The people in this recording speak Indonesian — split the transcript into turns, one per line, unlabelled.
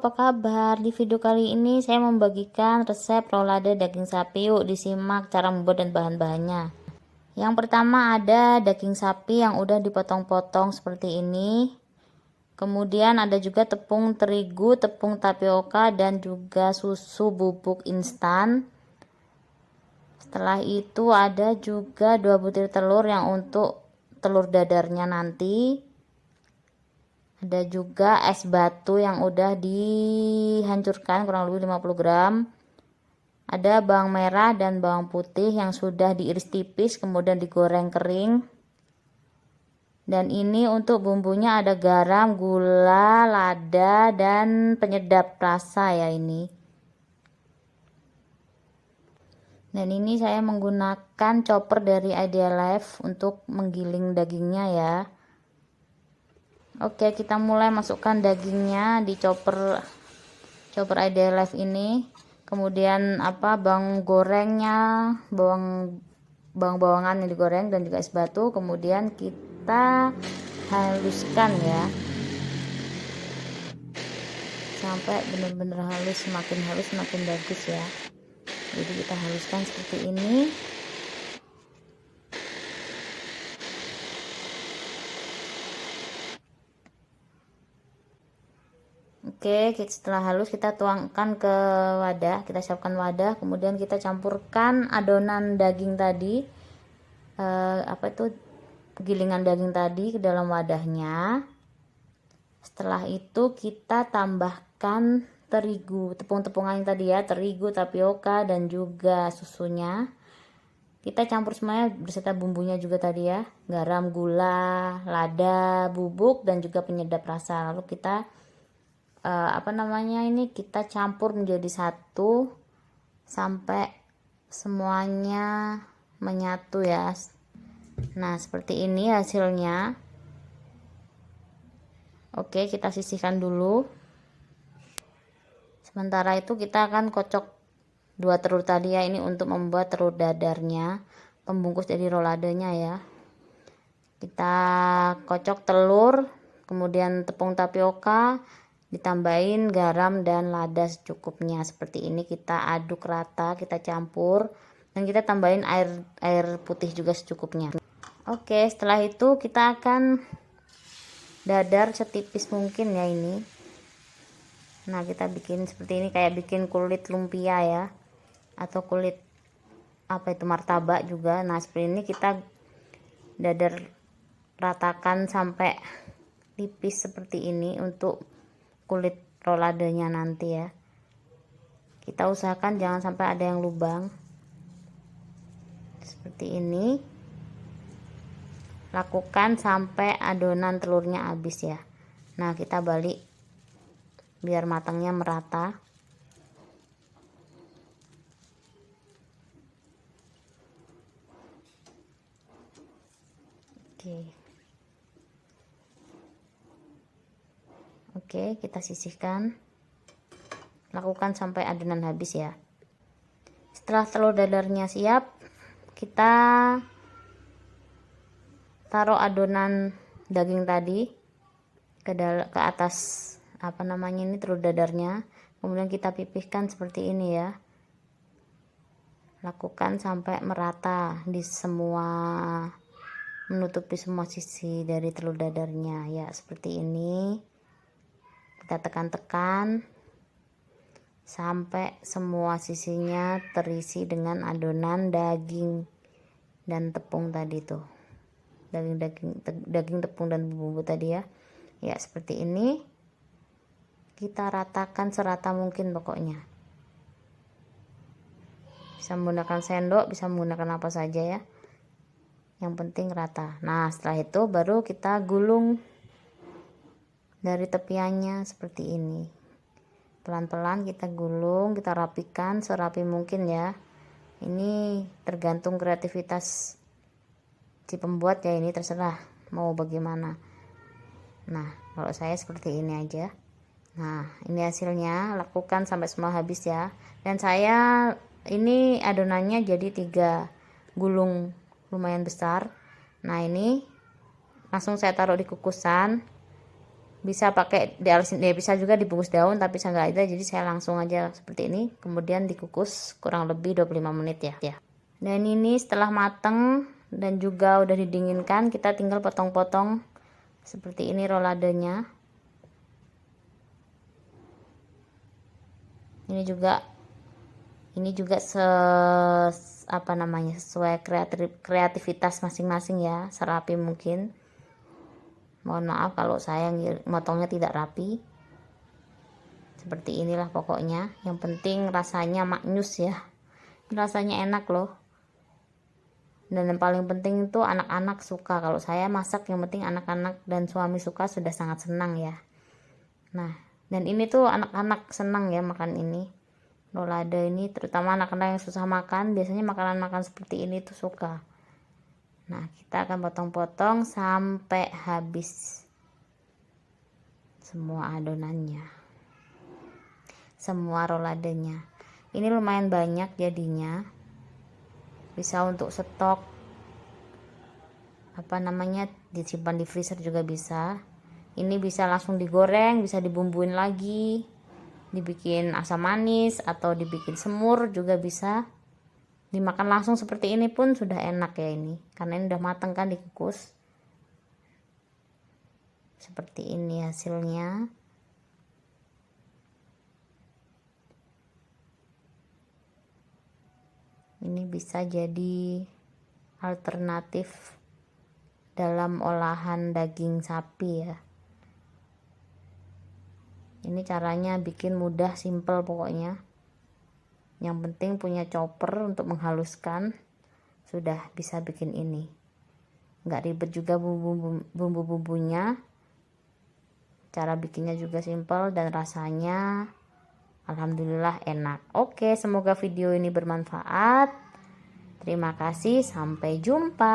apa kabar? Di video kali ini saya membagikan resep rolade daging sapi. Yuk disimak cara membuat dan bahan-bahannya. Yang pertama ada daging sapi yang udah dipotong-potong seperti ini. Kemudian ada juga tepung terigu, tepung tapioka, dan juga susu bubuk instan. Setelah itu ada juga 2 butir telur yang untuk telur dadarnya nanti. Ada juga es batu yang udah dihancurkan kurang lebih 50 gram. Ada bawang merah dan bawang putih yang sudah diiris tipis kemudian digoreng kering. Dan ini untuk bumbunya ada garam, gula, lada, dan penyedap rasa ya ini. Dan ini saya menggunakan chopper dari Idealife untuk menggiling dagingnya ya. Oke, kita mulai masukkan dagingnya di chopper Idealife ini. Kemudian bawang gorengnya, bawang-bawangan yang digoreng dan juga es batu. Kemudian kita haluskan ya. Sampai benar-benar halus, semakin halus semakin bagus ya. Jadi kita haluskan seperti ini. Oke, setelah halus kita tuangkan ke wadah, kita siapkan wadah, kemudian kita campurkan adonan daging tadi, gilingan daging tadi ke dalam wadahnya. Setelah itu kita tambahkan terigu, tepung-tepungan tadi ya, terigu, tapioka, dan juga susunya. Kita campur semuanya beserta bumbunya juga tadi ya, garam, gula, lada, bubuk, dan juga penyedap rasa. Lalu kita kita campur menjadi satu sampai semuanya menyatu ya. Nah seperti ini hasilnya. Oke, kita sisihkan dulu. Sementara itu kita akan kocok 2 telur tadi ya, ini untuk membuat telur dadarnya, pembungkus dari roladenya ya. Kita kocok telur, kemudian tepung tapioka, ditambahin garam dan lada secukupnya. Seperti ini kita aduk rata, kita campur, dan kita tambahin air putih juga secukupnya. Oke, setelah itu kita akan dadar setipis mungkin ya ini. Nah, kita bikin seperti ini kayak bikin kulit lumpia ya, atau kulit martabak juga. Nah, seperti ini kita dadar ratakan sampai tipis seperti ini untuk kulit roladenya nanti ya. Kita usahakan jangan sampai ada yang lubang. Seperti ini. Lakukan sampai adonan telurnya habis ya. Nah, kita balik biar matangnya merata. Oke, kita sisihkan. Lakukan sampai adonan habis ya. Setelah telur dadarnya siap, kita taruh adonan daging tadi ke atas ini telur dadarnya. Kemudian kita pipihkan seperti ini ya. Lakukan sampai merata di semua, menutupi semua sisi dari telur dadarnya ya, seperti ini. Kita tekan-tekan sampai semua sisinya terisi dengan adonan daging dan tepung tadi tuh, daging tepung dan bumbu tadi ya. Ya seperti ini, kita ratakan serata mungkin pokoknya. Bisa menggunakan sendok, bisa menggunakan apa saja ya, yang penting rata. Nah setelah itu baru kita gulung dari tepiannya seperti ini. Pelan-pelan kita gulung, kita rapikan serapi mungkin ya. Ini tergantung kreativitas si pembuat ya, ini terserah mau bagaimana. Nah kalau saya seperti ini aja. Nah ini hasilnya, lakukan sampai semua habis ya. Dan saya ini adonannya jadi 3 gulung lumayan besar. Nah ini langsung saya taruh di kukusan. Bisa pakai dialisin, bisa juga dibungkus daun, tapi saya nggak ada, jadi saya langsung aja seperti ini. Kemudian dikukus kurang lebih 25 menit ya. Dan ini setelah mateng dan juga udah didinginkan, kita tinggal potong-potong seperti ini roladenya. Ini juga sesuai kreativitas masing-masing ya, serapi mungkin. Mohon maaf kalau saya motongnya tidak rapi. Seperti inilah pokoknya. Yang penting rasanya maknyus ya. Rasanya enak loh. Dan yang paling penting itu anak-anak suka. Kalau saya masak yang penting anak-anak dan suami suka sudah sangat senang ya. Nah, dan ini tuh anak-anak senang ya makan ini. Rolade ini, terutama anak-anak yang susah makan, biasanya makanan-makanan seperti ini tuh suka. Nah, kita akan potong-potong sampai habis semua adonannya, semua roladenya. Ini lumayan banyak jadinya, bisa untuk stok disimpan di freezer juga bisa. Ini bisa langsung digoreng, bisa dibumbuin lagi, dibikin asam manis atau dibikin semur juga bisa. Dimakan langsung seperti ini pun sudah enak ya ini, karena ini udah mateng kan dikukus. Seperti ini hasilnya. Ini bisa jadi alternatif dalam olahan daging sapi ya. Ini caranya bikin mudah, simple pokoknya. Yang penting punya chopper untuk menghaluskan, sudah bisa bikin ini. Nggak ribet juga bumbu-bumbunya. Cara bikinnya juga simple dan rasanya alhamdulillah enak. Oke, semoga video ini bermanfaat. Terima kasih, sampai jumpa.